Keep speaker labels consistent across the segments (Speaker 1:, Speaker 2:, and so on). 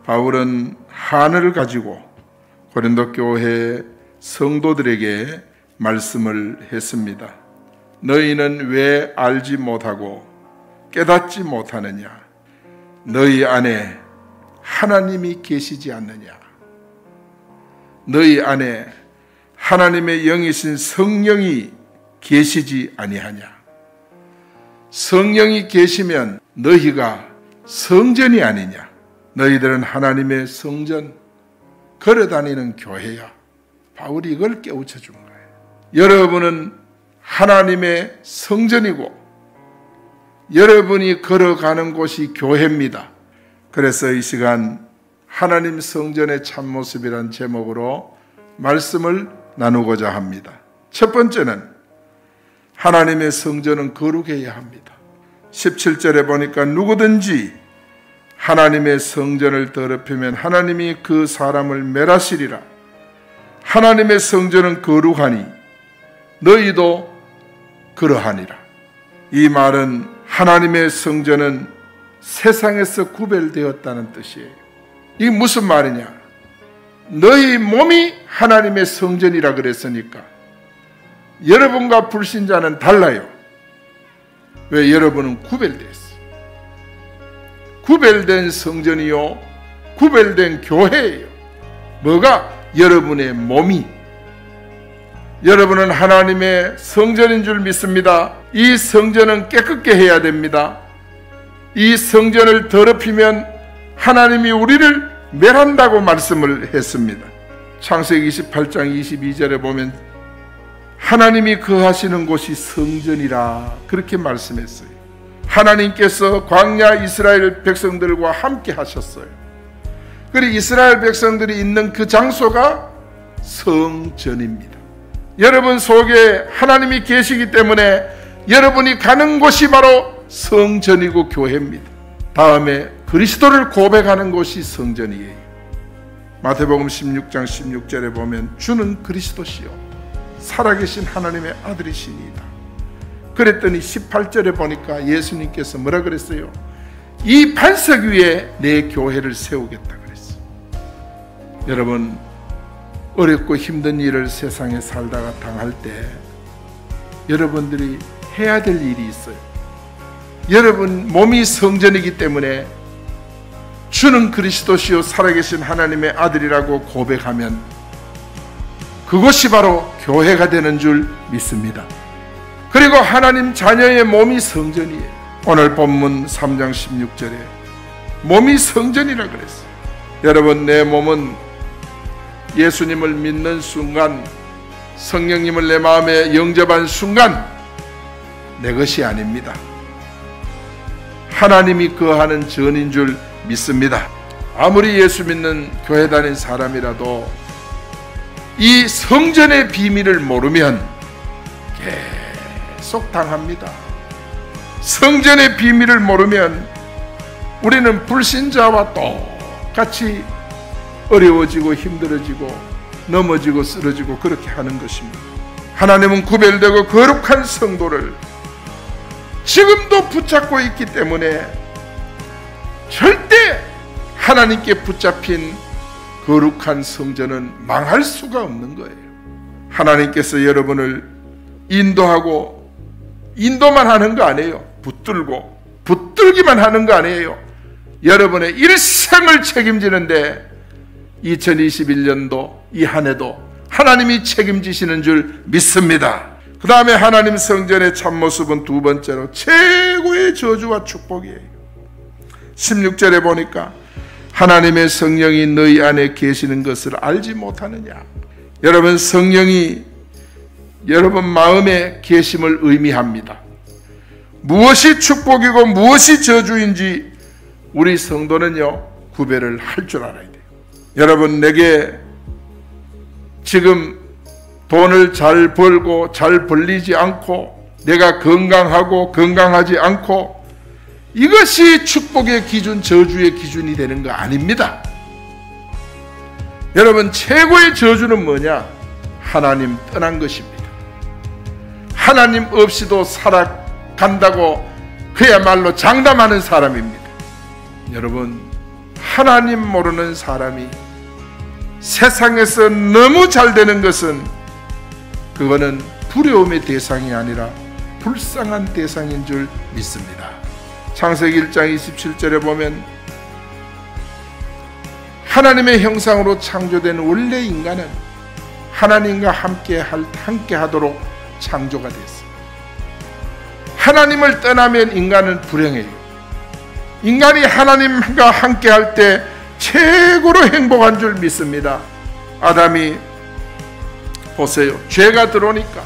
Speaker 1: 바울은 한을 가지고 고린도 교회 성도들에게 말씀을 했습니다. 너희는 왜 알지 못하고 깨닫지 못하느냐? 너희 안에 하나님이 계시지 않느냐? 너희 안에 하나님의 영이신 성령이 계시지 아니하냐? 성령이 계시면 너희가 성전이 아니냐? 너희들은 하나님의 성전, 걸어다니는 교회야. 바울이 이걸 깨우쳐 준 거예요. 여러분은 하나님의 성전이고 여러분이 걸어가는 곳이 교회입니다. 그래서 이 시간 하나님 성전의 참모습이란 제목으로 말씀을 나누고자 합니다. 첫 번째는 하나님의 성전은 거룩해야 합니다. 17절에 보니까 누구든지 하나님의 성전을 더럽히면 하나님이 그 사람을 멸하시리라. 하나님의 성전은 거룩하니 너희도 그러하니라. 이 말은 하나님의 성전은 세상에서 구별되었다는 뜻이에요. 이게 무슨 말이냐? 너희 몸이 하나님의 성전이라 그랬으니까 여러분과 불신자는 달라요. 왜? 여러분은 구별되어 있어요. 구별된 성전이요, 구별된 교회예요. 뭐가? 여러분의 몸이. 여러분은 하나님의 성전인 줄 믿습니다. 이 성전은 깨끗게 해야 됩니다. 이 성전을 더럽히면 하나님이 우리를 멸한다고 말씀을 했습니다. 창세기 28장 22절에 보면 하나님이 거하시는 곳이 성전이라 그렇게 말씀했어요. 하나님께서 광야 이스라엘 백성들과 함께 하셨어요. 그리고 이스라엘 백성들이 있는 그 장소가 성전입니다. 여러분 속에 하나님이 계시기 때문에 여러분이 가는 곳이 바로 성전이고 교회입니다. 다음에 그리스도를 고백하는 곳이 성전이에요. 마태복음 16장 16절에 보면 주는 그리스도시요 살아계신 하나님의 아들이시니이다. 그랬더니 18절에 보니까 예수님께서 뭐라 그랬어요? 이 반석 위에 내 교회를 세우겠다 그랬어요. 여러분, 어렵고 힘든 일을 세상에 살다가 당할 때 여러분들이 해야 될 일이 있어요. 여러분 몸이 성전이기 때문에 주는 그리스도시요 살아계신 하나님의 아들이라고 고백하면 그것이 바로 교회가 되는 줄 믿습니다. 그리고 하나님 자녀의 몸이 성전이에요. 오늘 본문 3장 16절에 몸이 성전이라 그랬어요. 여러분, 내 몸은 예수님을 믿는 순간, 성령님을 내 마음에 영접한 순간 내 것이 아닙니다. 하나님이 거하는 전인 줄 믿습니다. 아무리 예수 믿는 교회 다닌 사람이라도 이 성전의 비밀을 모르면 계속 당합니다. 성전의 비밀을 모르면 우리는 불신자와 똑같이 어려워지고 힘들어지고 넘어지고 쓰러지고 그렇게 하는 것입니다. 하나님은 구별되고 거룩한 성도를 지금도 붙잡고 있기 때문에 절대 하나님께 붙잡힌 거룩한 성전은 망할 수가 없는 거예요. 하나님께서 여러분을 인도하고 인도만 하는 거 아니에요. 붙들기만 하는 거 아니에요. 여러분의 일생을 책임지는데 2021년도 이 한 해도 하나님이 책임지시는 줄 믿습니다. 그 다음에 하나님 성전의 참모습은 두 번째로 최고의 저주와 축복이에요. 16절에 보니까 하나님의 성령이 너희 안에 계시는 것을 알지 못하느냐. 여러분, 성령이 여러분 마음에 계심을 의미합니다. 무엇이 축복이고 무엇이 저주인지 우리 성도는요 구별을 할 줄 알아야 돼요. 여러분, 내게 지금 돈을 잘 벌고 잘 벌리지 않고 내가 건강하고 건강하지 않고 이것이 축복의 기준, 저주의 기준이 되는 거 아닙니다. 여러분, 최고의 저주는 뭐냐? 하나님 떠난 것입니다. 하나님 없이도 살아간다고 그야말로 장담하는 사람입니다. 여러분, 하나님 모르는 사람이 세상에서 너무 잘 되는 것은 그거는 두려움의 대상이 아니라 불쌍한 대상인 줄 믿습니다. 창세기 1장 27절에 보면 하나님의 형상으로 창조된 원래 인간은 하나님과 함께 하도록 창조가 됐습니다. 하나님을 떠나면 인간은 불행해요. 인간이 하나님과 함께 할 때 최고로 행복한 줄 믿습니다. 아담이 보세요. 죄가 들어오니까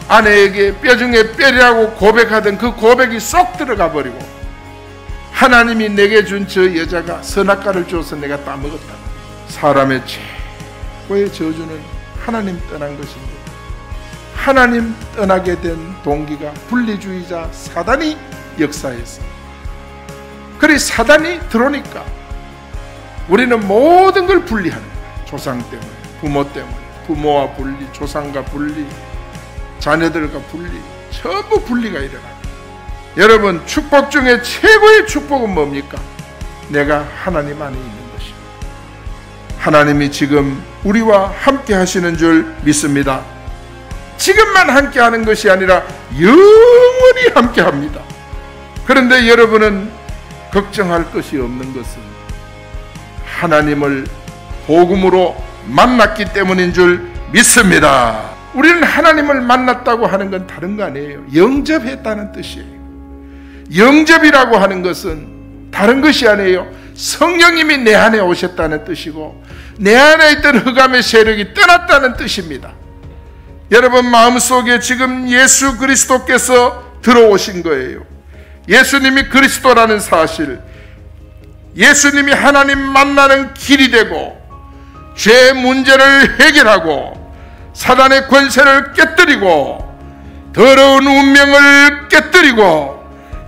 Speaker 1: 아내에게 뼈 중에 뼈라고 고백하던 그 고백이 쏙 들어가 버리고 하나님이 내게 준 저 여자가 선악과를 줘서 내가 따먹었다. 사람의 최고의 저주는 하나님 떠난 것입니다. 하나님 떠나게 된 동기가 분리주의자 사단이 역사했습니다. 그래 사단이 들어오니까 우리는 모든 걸 분리하는 거예요. 조상 때문에, 부모 때문에, 부모와 분리, 조상과 분리, 자녀들과 분리, 전부 분리가 일어나요. 여러분, 축복 중에 최고의 축복은 뭡니까? 내가 하나님 안에 있는 것입니다. 하나님이 지금 우리와 함께 하시는 줄 믿습니다. 지금만 함께 하는 것이 아니라 영원히 함께 합니다. 그런데 여러분은 걱정할 것이 없는 것은 하나님을 복음으로 만났기 때문인 줄 믿습니다. 우리는 하나님을 만났다고 하는 건 다른 거 아니에요. 영접했다는 뜻이에요. 영접이라고 하는 것은 다른 것이 아니에요. 성령님이 내 안에 오셨다는 뜻이고 내 안에 있던 흑암의 세력이 떠났다는 뜻입니다. 여러분 마음속에 지금 예수 그리스도께서 들어오신 거예요. 예수님이 그리스도라는 사실, 예수님이 하나님 만나는 길이 되고 죄 문제를 해결하고 사단의 권세를 깨뜨리고 더러운 운명을 깨뜨리고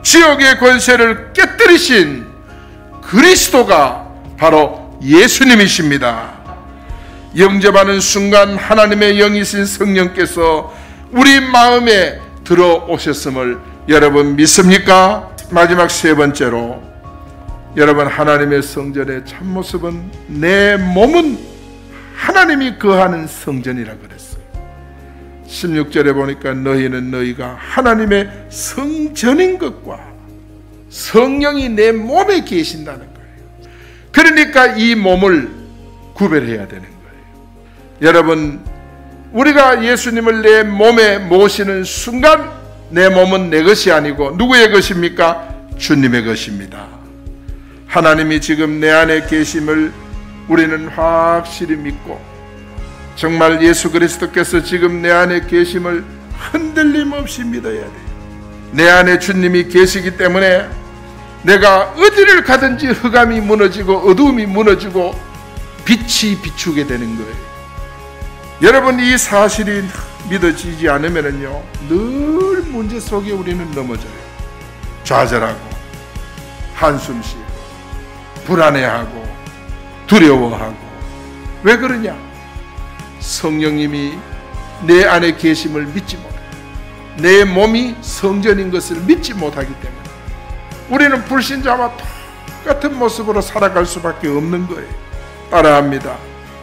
Speaker 1: 지옥의 권세를 깨뜨리신 그리스도가 바로 예수님이십니다. 영접하는 순간 하나님의 영이신 성령께서 우리 마음에 들어오셨음을 여러분 믿습니까? 마지막 세 번째로 여러분 하나님의 성전의 참모습은 내 몸은 하나님이 거하는 성전이라 그랬어요. 16절에 보니까 너희는 너희가 하나님의 성전인 것과 성령이 내 몸에 계신다는 거예요. 그러니까 이 몸을 구별해야 되는 거예요. 여러분 우리가 예수님을 내 몸에 모시는 순간 내 몸은 내 것이 아니고 누구의 것입니까? 주님의 것입니다. 하나님이 지금 내 안에 계심을 우리는 확실히 믿고 정말 예수 그리스도께서 지금 내 안에 계심을 흔들림 없이 믿어야 돼요. 내 안에 주님이 계시기 때문에 내가 어디를 가든지 흑암이 무너지고 어두움이 무너지고 빛이 비추게 되는 거예요. 여러분 이 사실이 믿어지지 않으면요 늘 문제 속에 우리는 넘어져요. 좌절하고 한숨 쉬고 불안해하고 두려워하고. 왜 그러냐? 성령님이 내 안에 계심을 믿지 못해, 내 몸이 성전인 것을 믿지 못하기 때문에 우리는 불신자와 똑같은 모습으로 살아갈 수밖에 없는 거예요. 따라합니다.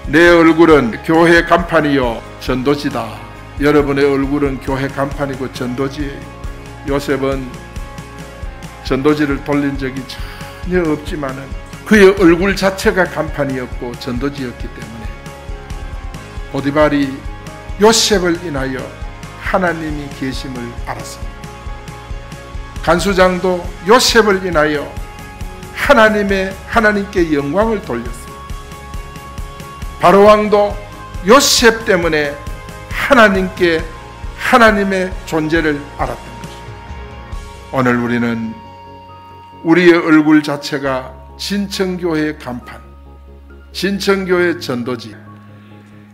Speaker 1: 내 얼굴은 교회 간판이요 전도지다. 여러분의 얼굴은 교회 간판이고 전도지예요. 요셉은 전도지를 돌린 적이 전혀 없지만은 그의 얼굴 자체가 간판이었고 전도지였기 때문에 보디발이 요셉을 인하여 하나님이 계심을 알았습니다. 간수장도 요셉을 인하여 하나님께 영광을 돌렸습니다. 바로왕도 요셉 때문에 하나님의 존재를 알았던 것입니다. 오늘 우리는 우리의 얼굴 자체가 진천교회의 간판, 진천교회의 전도지.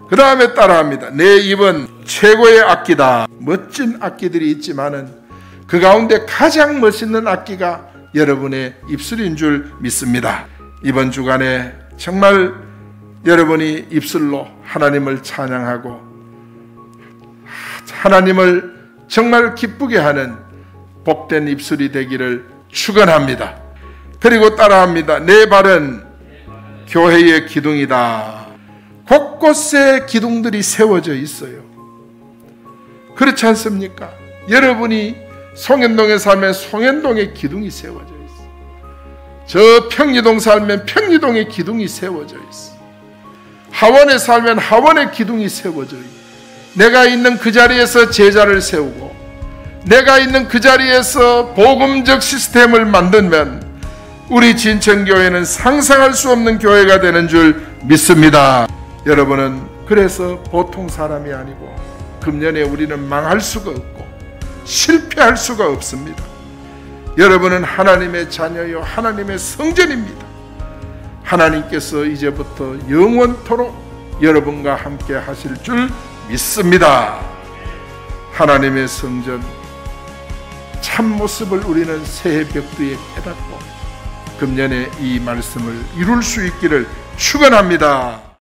Speaker 1: 그 다음에 따라합니다. 내 입은 최고의 악기다. 멋진 악기들이 있지만은 그 가운데 가장 멋있는 악기가 여러분의 입술인 줄 믿습니다. 이번 주간에 정말 여러분이 입술로 하나님을 찬양하고 하나님을 정말 기쁘게 하는 복된 입술이 되기를 축원합니다. 그리고 따라합니다. 내 발은 교회의 기둥이다. 곳곳에 기둥들이 세워져 있어요. 그렇지 않습니까? 여러분이 송현동에 살면 송현동에 기둥이 세워져 있어요. 저 평리동 살면 평리동에 기둥이 세워져 있어요. 하원에 살면 하원에 기둥이 세워져 있어요. 내가 있는 그 자리에서 제자를 세우고 내가 있는 그 자리에서 복음적 시스템을 만들면 우리 진천교회는 상상할 수 없는 교회가 되는 줄 믿습니다. 여러분은 그래서 보통 사람이 아니고 금년에 우리는 망할 수가 없고 실패할 수가 없습니다. 여러분은 하나님의 자녀요 하나님의 성전입니다. 하나님께서 이제부터 영원토록 여러분과 함께 하실 줄 믿습니다. 하나님의 성전 참모습을 우리는 새해 벽두에 깨닫고 금년에 이 말씀을 이룰 수 있기를 축원합니다.